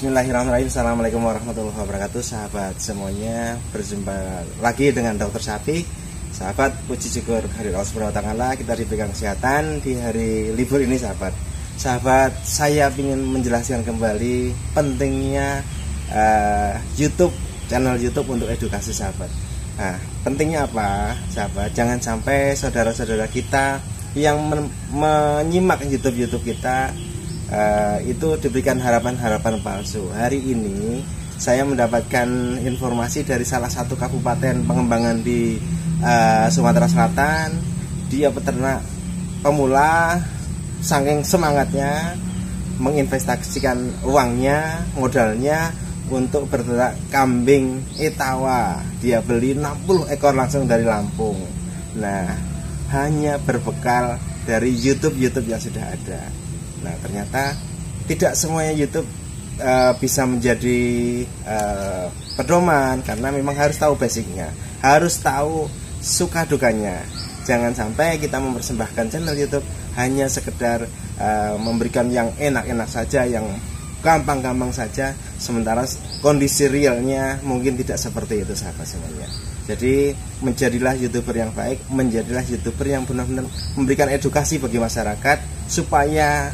Bismillahirrahmanirrahim. Assalamualaikum warahmatullahi wabarakatuh. Sahabat semuanya, berjumpa lagi dengan Dokter Sapi. Sahabat, puji syukur hari Allah Subhanahu wa taala kita diberikan kesehatan di hari libur ini, sahabat. Sahabat, saya ingin menjelaskan kembali pentingnya YouTube, channel YouTube untuk edukasi, sahabat. Nah, pentingnya apa, sahabat? Jangan sampai saudara-saudara kita yang menyimak YouTube kita itu diberikan harapan-harapan palsu. Hari ini saya mendapatkan informasi dari salah satu kabupaten pengembangan di Sumatera Selatan. Dia peternak pemula, saking semangatnya menginvestasikan uangnya, modalnya untuk berternak kambing Etawa. Dia beli 60 ekor langsung dari Lampung. Nah, hanya berbekal dari YouTube yang sudah ada. Nah, ternyata tidak semuanya YouTube bisa menjadi pedoman, karena memang harus tahu basicnya, harus tahu suka dukanya. Jangan sampai kita mempersembahkan channel YouTube hanya sekedar memberikan yang enak-enak saja, yang gampang-gampang saja, sementara kondisi realnya mungkin tidak seperti itu, sahabat semuanya. Jadi menjadilah YouTuber yang baik, menjadilah YouTuber yang benar-benar memberikan edukasi bagi masyarakat, supaya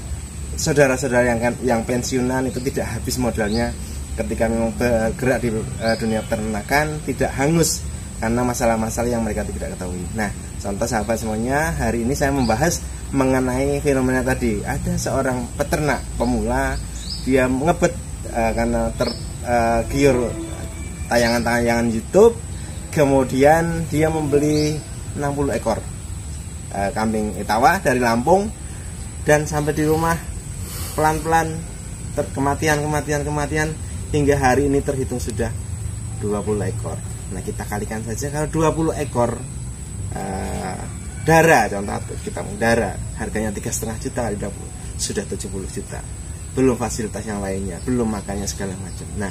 saudara-saudara yang pensiunan itu tidak habis modalnya ketika memang bergerak di dunia peternakan, tidak hangus karena masalah-masalah yang mereka tidak ketahui. Nah, contoh sahabat semuanya, hari ini saya membahas mengenai fenomena tadi. Ada seorang peternak pemula, dia ngebet karena tergiur tayangan-tayangan YouTube, kemudian dia membeli 60 ekor kambing Etawa dari Lampung, dan sampai di rumah pelan-pelan kematian hingga hari ini terhitung sudah 20 ekor. Nah, kita kalikan saja, kalau 20 ekor darah, contoh kita darah harganya 3,5 juta kali 20 sudah 70 juta. Belum fasilitas yang lainnya, belum makannya segala macam. Nah,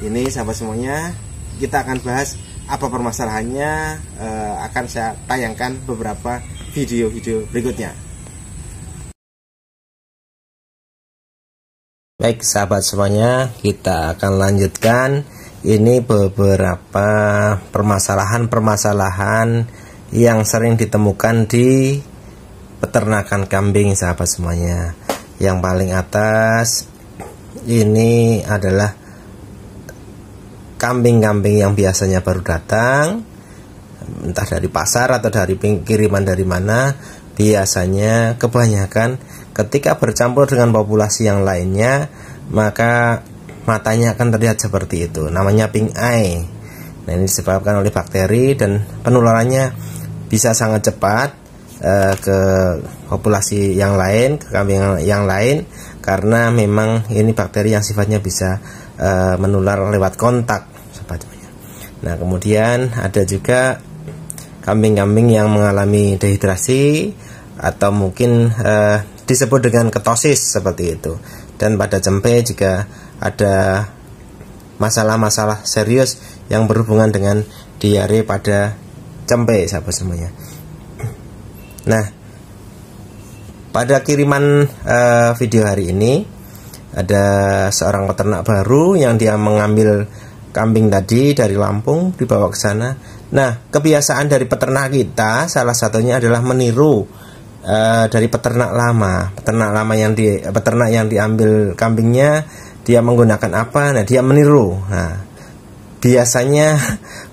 ini sahabat semuanya, kita akan bahas apa permasalahannya, akan saya tayangkan beberapa video-video berikutnya. Baik sahabat semuanya, kita akan lanjutkan. Ini beberapa permasalahan yang sering ditemukan di peternakan kambing, sahabat semuanya. Yang paling atas ini adalah kambing-kambing yang biasanya baru datang, entah dari pasar atau dari kiriman dari mana. Biasanya kebanyakan ketika bercampur dengan populasi yang lainnya, maka matanya akan terlihat seperti itu, namanya pink eye. Nah, ini disebabkan oleh bakteri dan penularannya bisa sangat cepat ke populasi yang lain, ke kambing yang lain, karena memang ini bakteri yang sifatnya bisa menular lewat kontak, sebagainya. Nah, kemudian ada juga kambing-kambing yang mengalami dehidrasi atau mungkin disebut dengan ketosis seperti itu. Dan pada cempe juga ada masalah-masalah serius yang berhubungan dengan diare pada cempe, sahabat semuanya. Nah, pada kiriman video hari ini ada seorang peternak baru yang dia mengambil kambing tadi dari Lampung, dibawa ke sana. Nah, kebiasaan dari peternak kita salah satunya adalah meniru dari peternak lama peternak yang diambil kambingnya, dia menggunakan apa, nah dia meniru. Nah, biasanya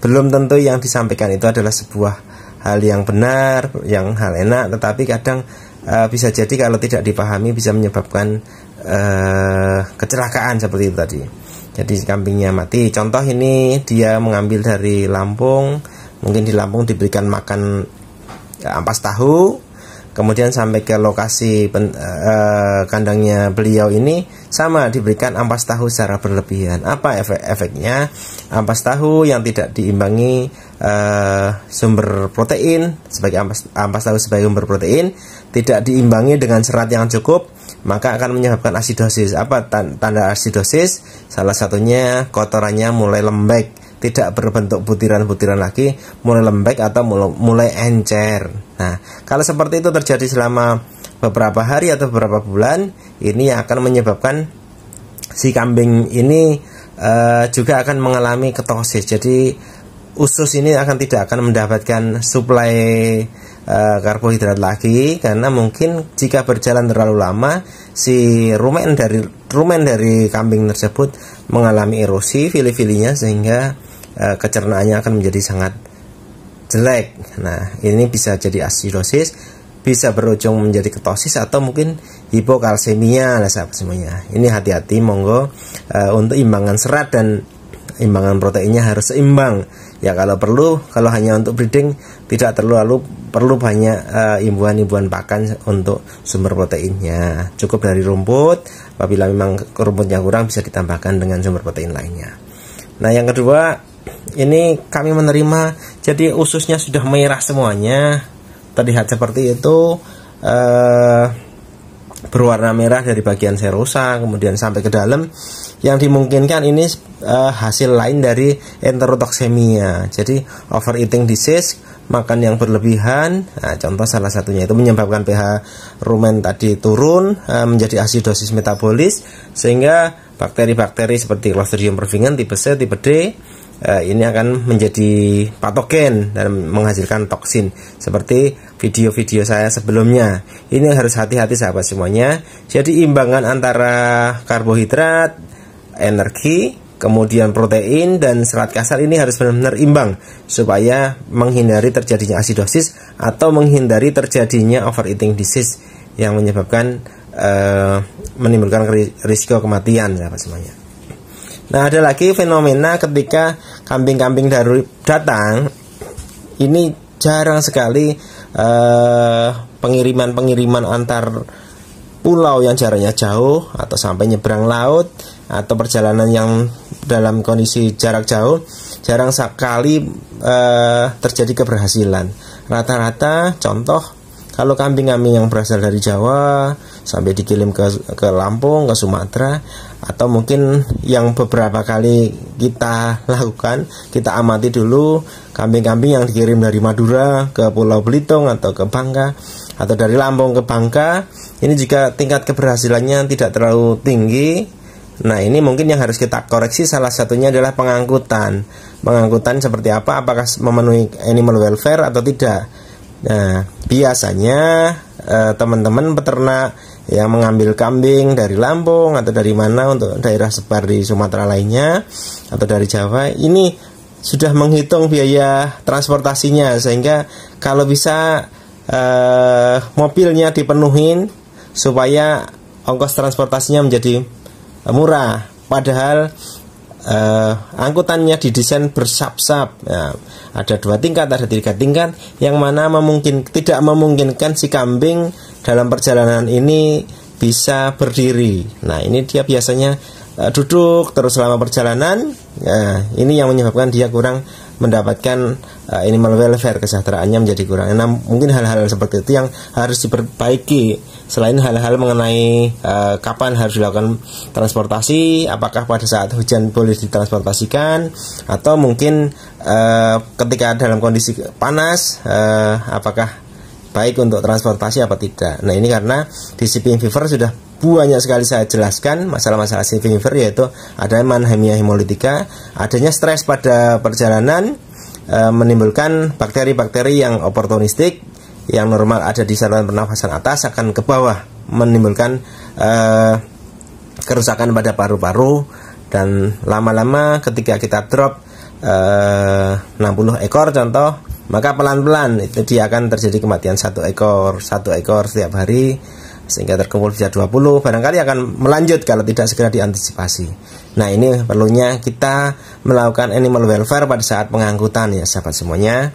belum tentu yang disampaikan itu adalah sebuah hal yang benar, yang hal enak, tetapi kadang bisa jadi kalau tidak dipahami bisa menyebabkan kecelakaan seperti itu tadi. Jadi kambingnya mati. Contoh ini dia mengambil dari Lampung, mungkin di Lampung diberikan makan ampas tahu, kemudian sampai ke lokasi kandangnya beliau ini sama diberikan ampas tahu secara berlebihan. Apa efeknya? Ampas tahu yang tidak diimbangi sumber protein, sebagai ampas tahu sebagai sumber protein tidak diimbangi dengan serat yang cukup, maka akan menyebabkan asidosis. Apa tanda asidosis? Salah satunya kotorannya mulai lembek, tidak berbentuk butiran-butiran lagi, mulai lembek atau mulai encer. Nah, kalau seperti itu terjadi selama beberapa hari atau beberapa bulan, ini akan menyebabkan si kambing ini juga akan mengalami ketosis. Jadi usus ini tidak akan mendapatkan suplai karbohidrat lagi, karena mungkin jika berjalan terlalu lama si rumen dari kambing tersebut mengalami erosi fili-filinya, sehingga kecernaannya akan menjadi sangat jelek. Nah, ini bisa jadi asidosis, bisa berujung menjadi ketosis, atau mungkin hipokalsemia lah sahabat semuanya. Ini hati-hati, monggo untuk imbangan serat dan imbangan proteinnya harus seimbang. Ya kalau perlu, kalau hanya untuk breeding tidak terlalu perlu banyak imbuhan-imbuhan pakan untuk sumber proteinnya. Cukup dari rumput. Apabila memang rumputnya kurang, bisa ditambahkan dengan sumber protein lainnya. Nah, yang kedua, ini kami menerima jadi ususnya sudah merah semuanya, terlihat seperti itu, berwarna merah dari bagian serosa kemudian sampai ke dalam. Yang dimungkinkan ini hasil lain dari enterotoksemia, jadi overeating disease, makan yang berlebihan. Nah, contoh salah satunya itu menyebabkan pH rumen tadi turun, menjadi asidosis metabolis, sehingga bakteri-bakteri seperti Clostridium perfringens tipe C, tipe D ini akan menjadi patogen dan menghasilkan toksin, seperti video-video saya sebelumnya. Ini harus hati-hati sahabat semuanya. Jadi imbangan antara karbohidrat, energi, kemudian protein dan serat kasar ini harus benar-benar imbang, supaya menghindari terjadinya asidosis atau menghindari terjadinya overeating disease yang menyebabkan menimbulkan risiko kematian sahabat semuanya. Nah, ada lagi fenomena ketika kambing-kambing datang, ini jarang sekali pengiriman antar pulau yang jaraknya jauh atau sampai nyebrang laut atau perjalanan yang dalam kondisi jarak jauh, jarang sekali terjadi keberhasilan. Rata-rata contoh, kalau kambing-kambing yang berasal dari Jawa sampai dikirim ke Lampung, ke Sumatera, atau mungkin yang beberapa kali kita lakukan, kita amati dulu kambing-kambing yang dikirim dari Madura ke Pulau Belitung atau ke Bangka, atau dari Lampung ke Bangka, ini juga tingkat keberhasilannya tidak terlalu tinggi. Nah, ini mungkin yang harus kita koreksi, salah satunya adalah pengangkutan. Pengangkutan seperti apa? Apakah memenuhi animal welfare atau tidak? Nah, biasanya teman-teman peternak yang mengambil kambing dari Lampung atau dari mana untuk daerah sebar di Sumatera lainnya atau dari Jawa, ini sudah menghitung biaya transportasinya, sehingga kalau bisa mobilnya dipenuhin supaya ongkos transportasinya menjadi murah. Padahal angkutannya didesain bersap-sap. Nah, ada 2 tingkat, ada 3 tingkat, yang mana tidak memungkinkan si kambing dalam perjalanan ini bisa berdiri. Nah, ini dia biasanya duduk terus selama perjalanan. Nah, ini yang menyebabkan dia kurang mendapatkan animal welfare, kesejahteraannya menjadi kurang. Nah, mungkin hal-hal seperti itu yang harus diperbaiki. Selain hal-hal mengenai kapan harus dilakukan transportasi, apakah pada saat hujan boleh ditransportasikan, atau mungkin ketika dalam kondisi panas, apakah baik untuk transportasi apa tidak. Nah, ini karena di shipping fever sudah banyak sekali saya jelaskan masalah-masalah shipping fever, yaitu adanya manhemia hemolytica, adanya stres pada perjalanan, menimbulkan bakteri-bakteri yang oportunistik yang normal ada di saluran pernafasan atas akan ke bawah, menimbulkan kerusakan pada paru-paru, dan lama-lama ketika kita drop 60 ekor contoh, maka pelan-pelan itu dia akan terjadi kematian satu ekor setiap hari, sehingga terkumpul bisa 20, barangkali akan melanjut kalau tidak segera diantisipasi. Nah, ini perlunya kita melakukan animal welfare pada saat pengangkutan ya sahabat semuanya.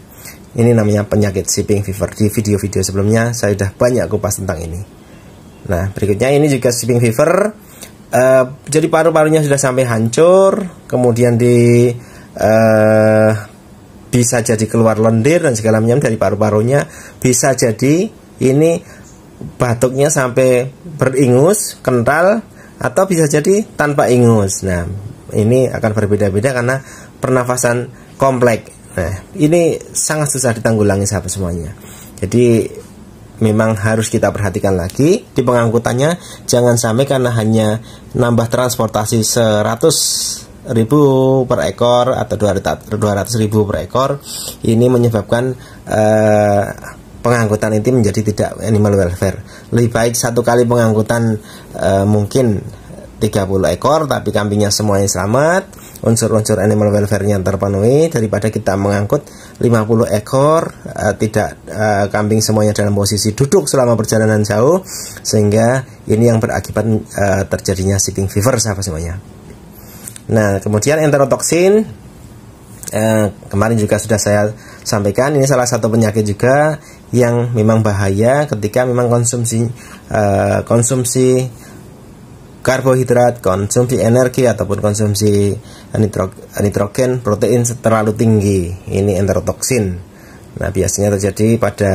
Ini namanya penyakit shipping fever. Di video-video sebelumnya saya sudah banyak kupas tentang ini. Nah, berikutnya ini juga shipping fever. Jadi paru-parunya sudah sampai hancur, kemudian bisa jadi keluar lendir dan segala macam dari paru-parunya. Bisa jadi ini batuknya sampai beringus, kental, atau bisa jadi tanpa ingus. Nah, ini akan berbeda-beda karena pernafasan kompleks. Nah, ini sangat susah ditanggulangi sahabat semuanya. Jadi memang harus kita perhatikan lagi di pengangkutannya. Jangan sampai karena hanya nambah transportasi 100.000 per ekor atau 200.000 per ekor, ini menyebabkan pengangkutan itu menjadi tidak animal welfare. Lebih baik satu kali pengangkutan mungkin 30 ekor tapi kambingnya semuanya selamat, unsur-unsur animal welfare-nya terpenuhi, daripada kita mengangkut 50 ekor tidak kambing semuanya dalam posisi duduk selama perjalanan jauh, sehingga ini yang berakibat terjadinya shipping fever sahabat semuanya. Nah, kemudian enterotoksin kemarin juga sudah saya sampaikan, ini salah satu penyakit juga yang memang bahaya ketika memang konsumsi karbohidrat, konsumsi energi ataupun konsumsi nitrogen, protein terlalu tinggi. Ini enterotoksin. Nah, biasanya terjadi pada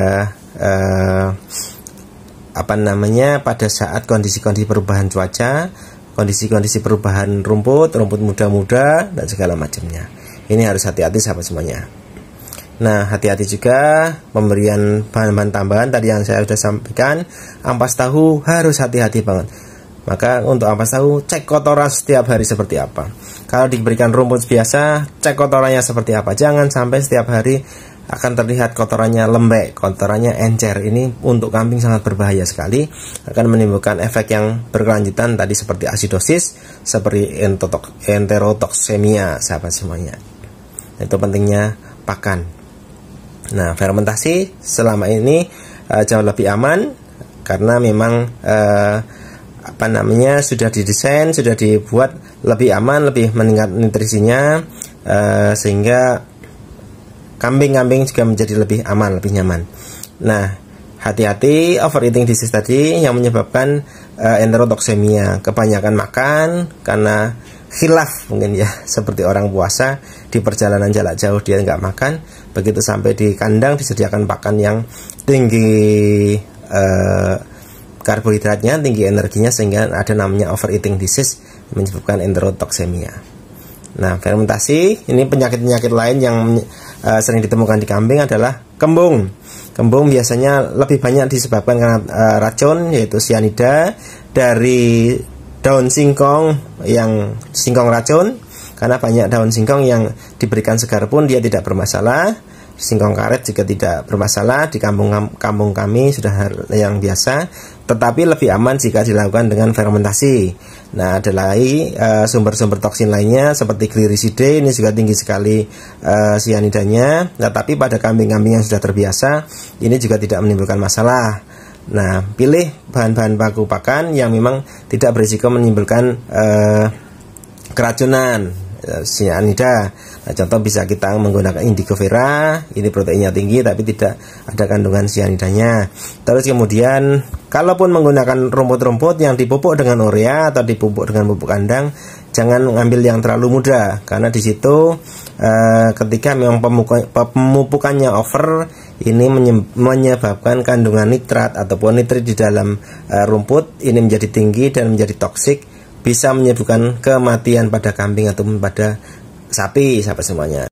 pada saat kondisi-kondisi perubahan cuaca, kondisi-kondisi perubahan rumput muda-muda dan segala macamnya. Ini harus hati-hati sahabat semuanya. Nah, hati-hati juga pemberian bahan-bahan tambahan tadi yang saya sudah sampaikan. Ampas tahu harus hati-hati banget. Maka untuk ampas tahu, cek kotoran setiap hari seperti apa. Kalau diberikan rumput biasa, cek kotorannya seperti apa. Jangan sampai setiap hari akan terlihat kotorannya lembek, kotorannya encer. Ini untuk kambing sangat berbahaya sekali, akan menimbulkan efek yang berkelanjutan tadi seperti asidosis, seperti enterotoksemia sahabat semuanya. Itu pentingnya pakan. Nah, fermentasi selama ini jauh lebih aman karena memang sudah didesain, sudah dibuat lebih aman, lebih meningkat nutrisinya, sehingga kambing-kambing juga menjadi lebih aman, lebih nyaman. Nah, hati-hati overeating disease tadi yang menyebabkan enterotoksemia. Kebanyakan makan karena khilaf mungkin ya, seperti orang puasa di perjalanan jarak jauh dia nggak makan, begitu sampai di kandang disediakan pakan yang tinggi karbohidratnya, tinggi energinya, sehingga ada namanya overeating disease menyebabkan enterotoksemia. Nah, fermentasi ini penyakit-penyakit lain yang sering ditemukan di kambing adalah kembung. Kembung biasanya lebih banyak disebabkan karena racun, yaitu cyanida dari daun singkong yang singkong racun. Karena banyak daun singkong yang diberikan segar pun dia tidak bermasalah. Singkong karet juga tidak bermasalah, di kampung kami sudah yang biasa, tetapi lebih aman jika dilakukan dengan fermentasi. Nah, ada lagi sumber-sumber toksin lainnya seperti gliricide, ini juga tinggi sekali cyanidanya. Nah, tapi pada kambing-kambing yang sudah terbiasa, ini juga tidak menimbulkan masalah. Nah, pilih bahan-bahan baku pakan yang memang tidak berisiko menimbulkan keracunan cyanida. Nah, contoh bisa kita menggunakan indigo vera, ini proteinnya tinggi tapi tidak ada kandungan cyanidanya. Terus kemudian kalaupun menggunakan rumput-rumput yang dipupuk dengan urea atau dipupuk dengan pupuk kandang, jangan mengambil yang terlalu muda, karena di situ ketika memang pemupukannya over, ini menyebabkan kandungan nitrat ataupun nitrit di dalam rumput ini menjadi tinggi dan menjadi toksik, bisa menyebabkan kematian pada kambing ataupun pada sapi sahabat semuanya.